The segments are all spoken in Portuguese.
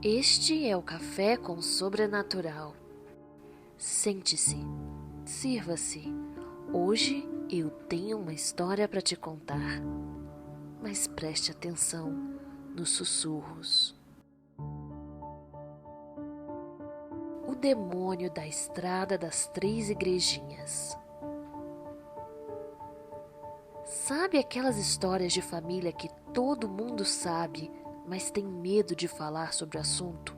Este é o Café com Sobrenatural. Sente-se, sirva-se. Hoje eu tenho uma história para te contar, mas preste atenção nos sussurros. O demônio da Estrada das Três Igrejinhas. Sabe aquelas histórias de família que todo mundo sabe, mas tem medo de falar sobre o assunto?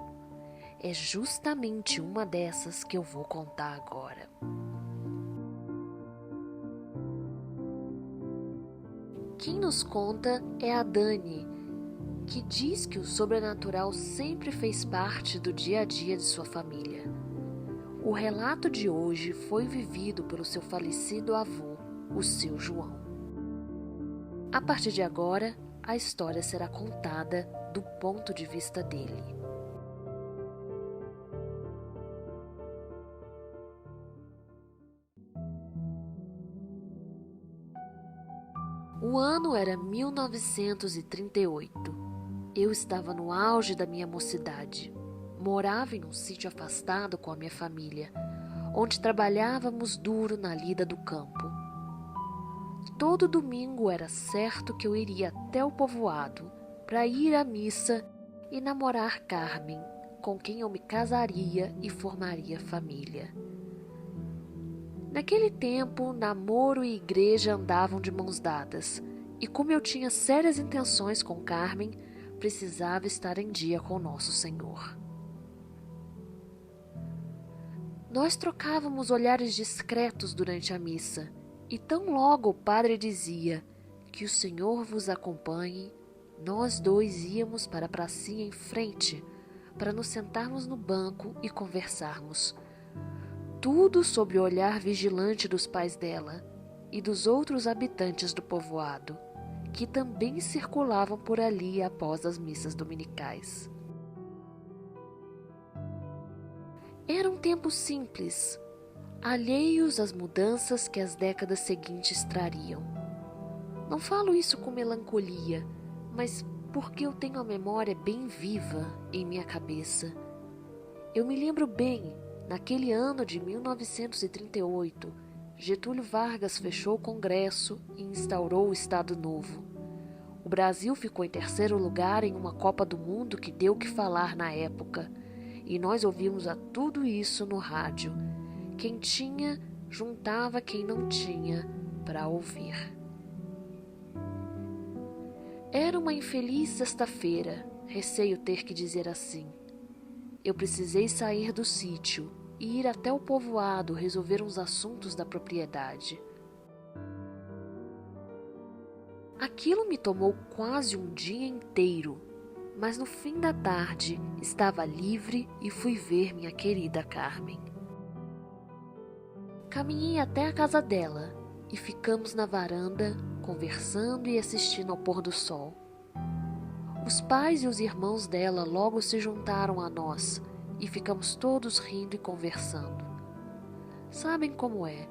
É justamente uma dessas que eu vou contar agora. Quem nos conta é a Dani, que diz que o sobrenatural sempre fez parte do dia a dia de sua família. O relato de hoje foi vivido pelo seu falecido avô, o seu João. A partir de agora, a história será contada do ponto de vista dele. O ano era 1938. Eu estava no auge da minha mocidade. Morava em um sítio afastado com a minha família, onde trabalhávamos duro na lida do campo. Todo domingo era certo que eu iria até o povoado para ir à missa e namorar Carmen, com quem eu me casaria e formaria família. Naquele tempo, namoro e igreja andavam de mãos dadas, e como eu tinha sérias intenções com Carmen, precisava estar em dia com Nosso Senhor. Nós trocávamos olhares discretos durante a missa, e tão logo o padre dizia que o Senhor vos acompanhe, nós dois íamos para a pracinha em frente, para nos sentarmos no banco e conversarmos. Tudo sob o olhar vigilante dos pais dela e dos outros habitantes do povoado, que também circulavam por ali após as missas dominicais. Era um tempo simples, alheios às mudanças que as décadas seguintes trariam. Não falo isso com melancolia, mas porque eu tenho a memória bem viva em minha cabeça. Eu me lembro bem. Naquele ano de 1938, Getúlio Vargas fechou o Congresso e instaurou o Estado Novo. O Brasil ficou em terceiro lugar em uma Copa do Mundo que deu o que falar na época, e nós ouvimos a tudo isso no rádio. Quem tinha, juntava quem não tinha para ouvir. Era uma infeliz sexta-feira, receio ter que dizer assim. Eu precisei sair do sítio e ir até o povoado resolver uns assuntos da propriedade. Aquilo me tomou quase um dia inteiro, mas no fim da tarde estava livre e fui ver minha querida Carmen. Caminhei até a casa dela e ficamos na varanda, conversando e assistindo ao pôr do sol. Os pais e os irmãos dela logo se juntaram a nós e ficamos todos rindo e conversando. Sabem como é,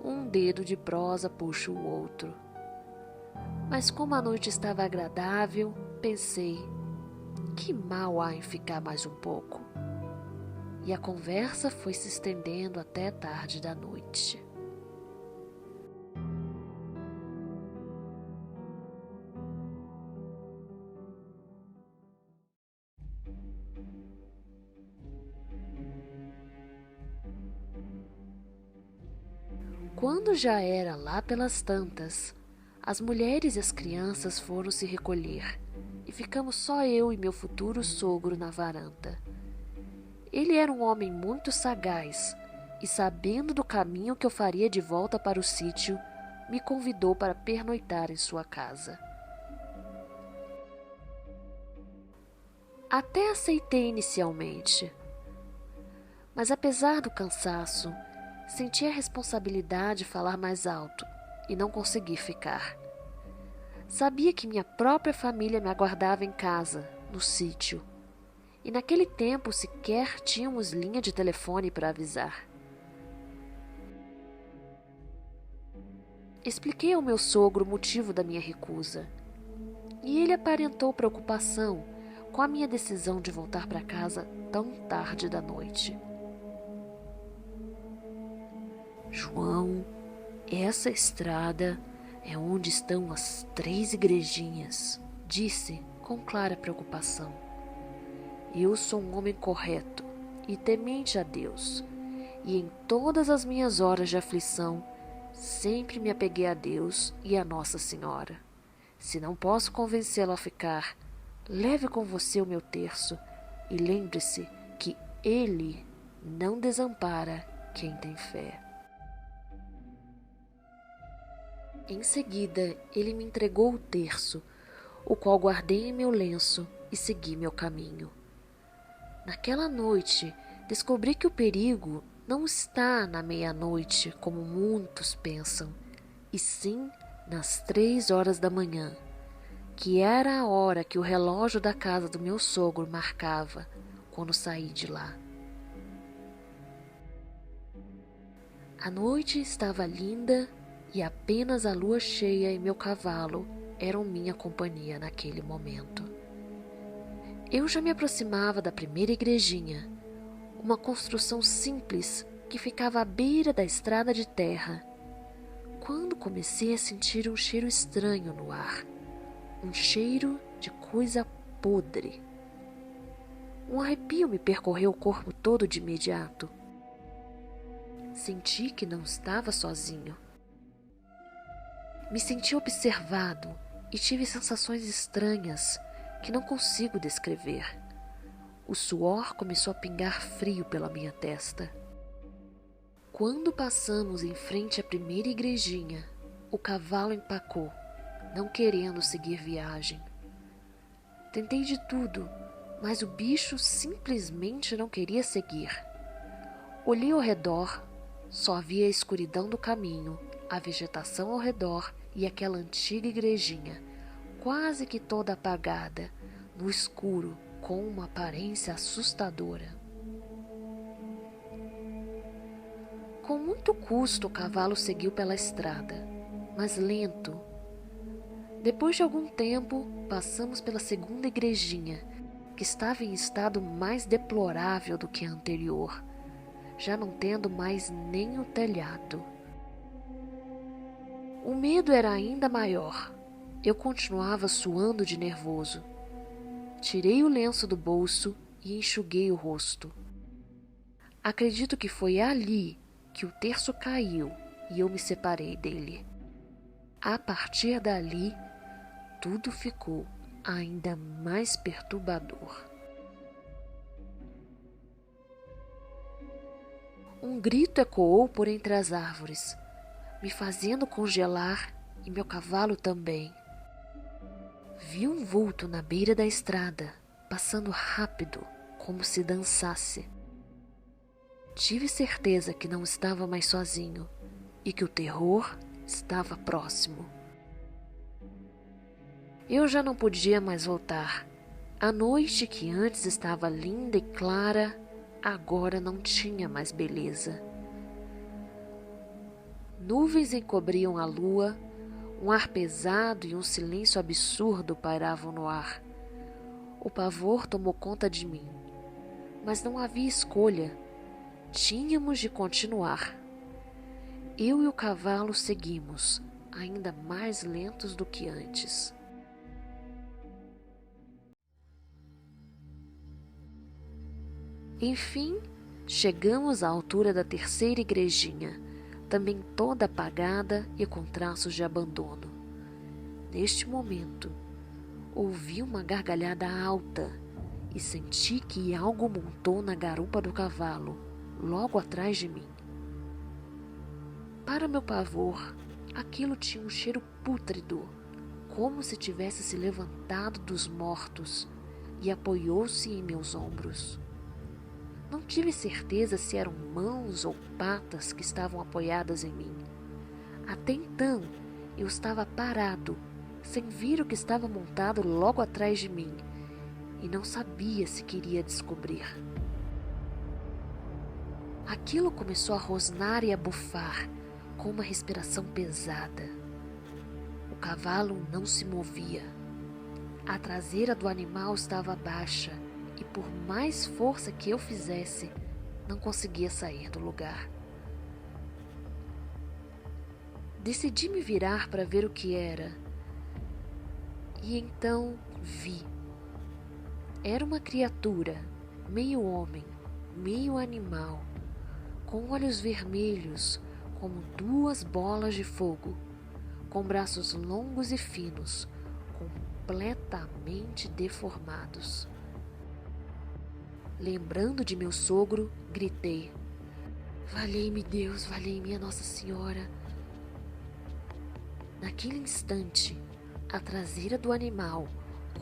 um dedo de prosa puxa o outro. Mas como a noite estava agradável, pensei, que mal há em ficar mais um pouco? E a conversa foi se estendendo até tarde da noite. Quando já era lá pelas tantas, as mulheres e as crianças foram se recolher e ficamos só eu e meu futuro sogro na varanda. Ele era um homem muito sagaz e, sabendo do caminho que eu faria de volta para o sítio, me convidou para pernoitar em sua casa. Até aceitei inicialmente, mas apesar do cansaço, senti a responsabilidade de falar mais alto e não consegui ficar. Sabia que minha própria família me aguardava em casa, no sítio, e naquele tempo sequer tínhamos linha de telefone para avisar. Expliquei ao meu sogro o motivo da minha recusa, e ele aparentou preocupação, com a minha decisão de voltar para casa tão tarde da noite. João, essa estrada é onde estão as 3 igrejinhas, disse com clara preocupação. Eu sou um homem correto e temente a Deus, e em todas as minhas horas de aflição, sempre me apeguei a Deus e a Nossa Senhora. Se não posso convencê-lo a ficar, leve com você o meu terço e lembre-se que Ele não desampara quem tem fé. Em seguida, ele me entregou o terço, o qual guardei em meu lenço e segui meu caminho. Naquela noite, descobri que o perigo não está na meia-noite, como muitos pensam, e sim nas 3 horas da manhã, que era a hora que o relógio da casa do meu sogro marcava quando saí de lá. A noite estava linda e apenas a lua cheia e meu cavalo eram minha companhia naquele momento. Eu já me aproximava da primeira igrejinha, uma construção simples que ficava à beira da estrada de terra, quando comecei a sentir um cheiro estranho no ar, um cheiro de coisa podre. Um arrepio me percorreu o corpo todo de imediato. Senti que não estava sozinho. Me senti observado e tive sensações estranhas que não consigo descrever. O suor começou a pingar frio pela minha testa. Quando passamos em frente à primeira igrejinha, o cavalo empacou, não querendo seguir viagem. Tentei de tudo, mas o bicho simplesmente não queria seguir. Olhei ao redor, só havia a escuridão do caminho, a vegetação ao redor e aquela antiga igrejinha, quase que toda apagada, no escuro, com uma aparência assustadora. Com muito custo, o cavalo seguiu pela estrada, mas lento. Depois de algum tempo, passamos pela segunda igrejinha, que estava em estado mais deplorável do que a anterior, já não tendo mais nem o telhado. O medo era ainda maior. Eu continuava suando de nervoso. Tirei o lenço do bolso e enxuguei o rosto. Acredito que foi ali que o terço caiu e eu me separei dele. A partir dali, tudo ficou ainda mais perturbador. Um grito ecoou por entre as árvores, me fazendo congelar e meu cavalo também. Vi um vulto na beira da estrada, passando rápido, como se dançasse. Tive certeza que não estava mais sozinho e que o terror estava próximo. Eu já não podia mais voltar. A noite que antes estava linda e clara, agora não tinha mais beleza. Nuvens encobriam a lua, um ar pesado e um silêncio absurdo pairavam no ar. O pavor tomou conta de mim, mas não havia escolha. Tínhamos de continuar. Eu e o cavalo seguimos, ainda mais lentos do que antes. Enfim, chegamos à altura da terceira igrejinha, também toda apagada e com traços de abandono. Neste momento, ouvi uma gargalhada alta e senti que algo montou na garupa do cavalo, logo atrás de mim. Para meu pavor, aquilo tinha um cheiro pútrido, como se tivesse se levantado dos mortos e apoiou-se em meus ombros. Não tive certeza se eram mãos ou patas que estavam apoiadas em mim. Até então, eu estava parado, sem ver o que estava montado logo atrás de mim, e não sabia se queria descobrir. Aquilo começou a rosnar e a bufar, com uma respiração pesada. O cavalo não se movia. A traseira do animal estava baixa e, por mais força que eu fizesse, não conseguia sair do lugar. Decidi me virar para ver o que era. E então vi. Era uma criatura, meio homem, meio animal, com olhos vermelhos como duas bolas de fogo, com braços longos e finos, completamente deformados. Lembrando de meu sogro, gritei: "Valei-me Deus, valei-me a Nossa Senhora!" Naquele instante, a traseira do animal,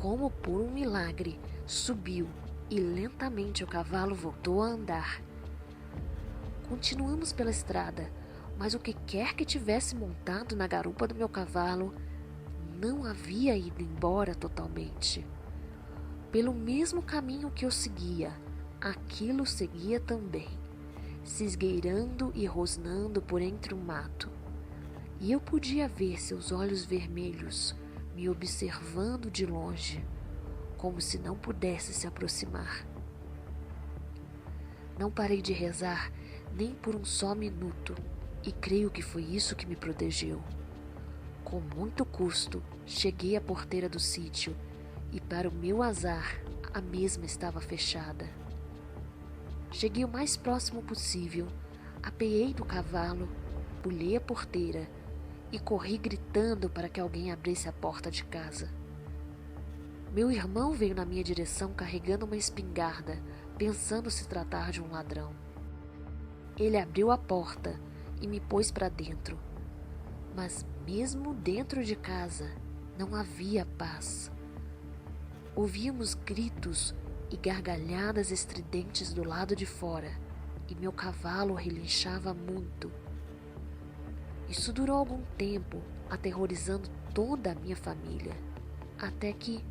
como por um milagre, subiu e lentamente o cavalo voltou a andar. Continuamos pela estrada, mas o que quer que tivesse montado na garupa do meu cavalo não havia ido embora totalmente. Pelo mesmo caminho que eu seguia, aquilo seguia também, se esgueirando e rosnando por entre o mato. E eu podia ver seus olhos vermelhos me observando de longe, como se não pudesse se aproximar. Não parei de rezar nem por um só minuto, e creio que foi isso que me protegeu. Com muito custo, cheguei à porteira do sítio e, para o meu azar, a mesma estava fechada. Cheguei o mais próximo possível, apeei do cavalo, pulei a porteira e corri gritando para que alguém abrisse a porta de casa. Meu irmão veio na minha direção carregando uma espingarda, pensando se tratar de um ladrão. Ele abriu a porta e me pôs para dentro. Mas mesmo dentro de casa, não havia paz. Ouvíamos gritos e gargalhadas estridentes do lado de fora, e meu cavalo relinchava muito. Isso durou algum tempo, aterrorizando toda a minha família, até que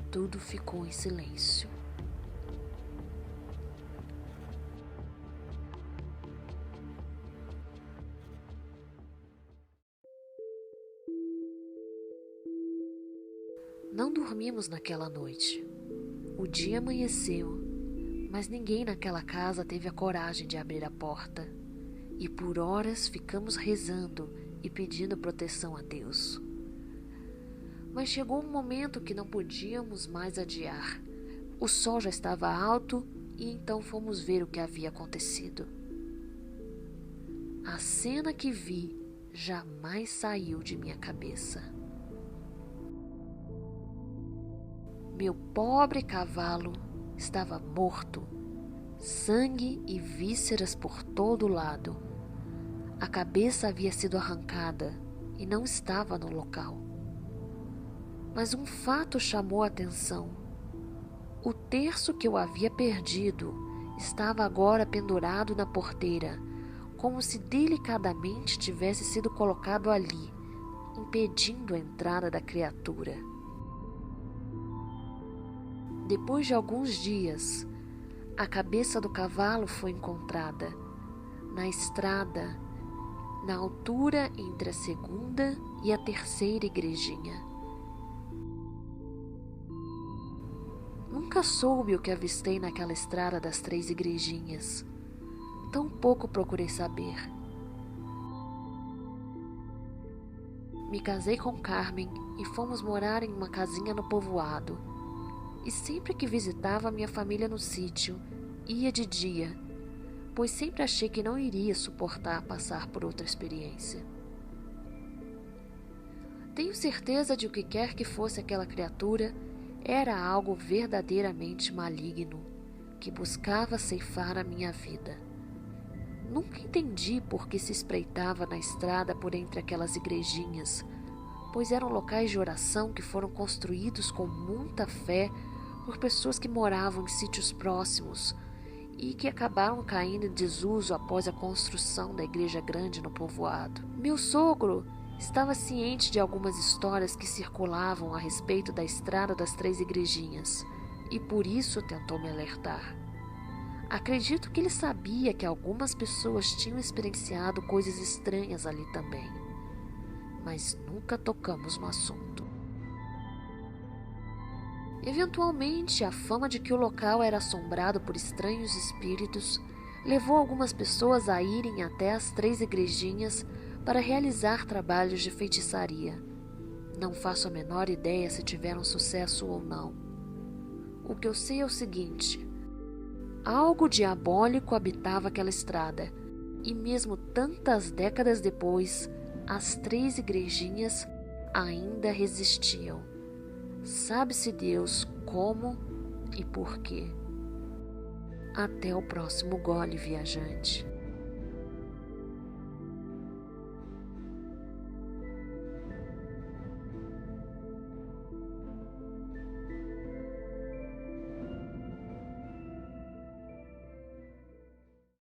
tudo ficou em silêncio. Não dormimos naquela noite. O dia amanheceu, mas ninguém naquela casa teve a coragem de abrir a porta, e por horas ficamos rezando e pedindo proteção a Deus. Mas chegou um momento que não podíamos mais adiar. O sol já estava alto e então fomos ver o que havia acontecido. A cena que vi jamais saiu de minha cabeça. Meu pobre cavalo estava morto, sangue e vísceras por todo lado. A cabeça havia sido arrancada e não estava no local. Mas um fato chamou a atenção. O terço que eu havia perdido estava agora pendurado na porteira, como se delicadamente tivesse sido colocado ali, impedindo a entrada da criatura. Depois de alguns dias, a cabeça do cavalo foi encontrada na estrada, na altura entre a segunda e a terceira igrejinha. Nunca soube o que avistei naquela estrada das 3 igrejinhas. Tampouco procurei saber. Me casei com Carmen e fomos morar em uma casinha no povoado. E sempre que visitava minha família no sítio, ia de dia, pois sempre achei que não iria suportar passar por outra experiência. Tenho certeza de que o que quer que fosse aquela criatura era algo verdadeiramente maligno, que buscava ceifar a minha vida. Nunca entendi por que se espreitava na estrada por entre aquelas igrejinhas, pois eram locais de oração que foram construídos com muita fé por pessoas que moravam em sítios próximos e que acabaram caindo em desuso após a construção da igreja grande no povoado. Meu sogro estava ciente de algumas histórias que circulavam a respeito da estrada das 3 igrejinhas e por isso tentou me alertar. Acredito que ele sabia que algumas pessoas tinham experienciado coisas estranhas ali também, mas nunca tocamos no assunto. Eventualmente, a fama de que o local era assombrado por estranhos espíritos levou algumas pessoas a irem até as 3 igrejinhas para realizar trabalhos de feitiçaria. Não faço a menor ideia se tiveram sucesso ou não. O que eu sei é o seguinte: algo diabólico habitava aquela estrada, e mesmo tantas décadas depois, as 3 igrejinhas ainda resistiam. Sabe-se Deus como e por quê. Até o próximo gole, viajante.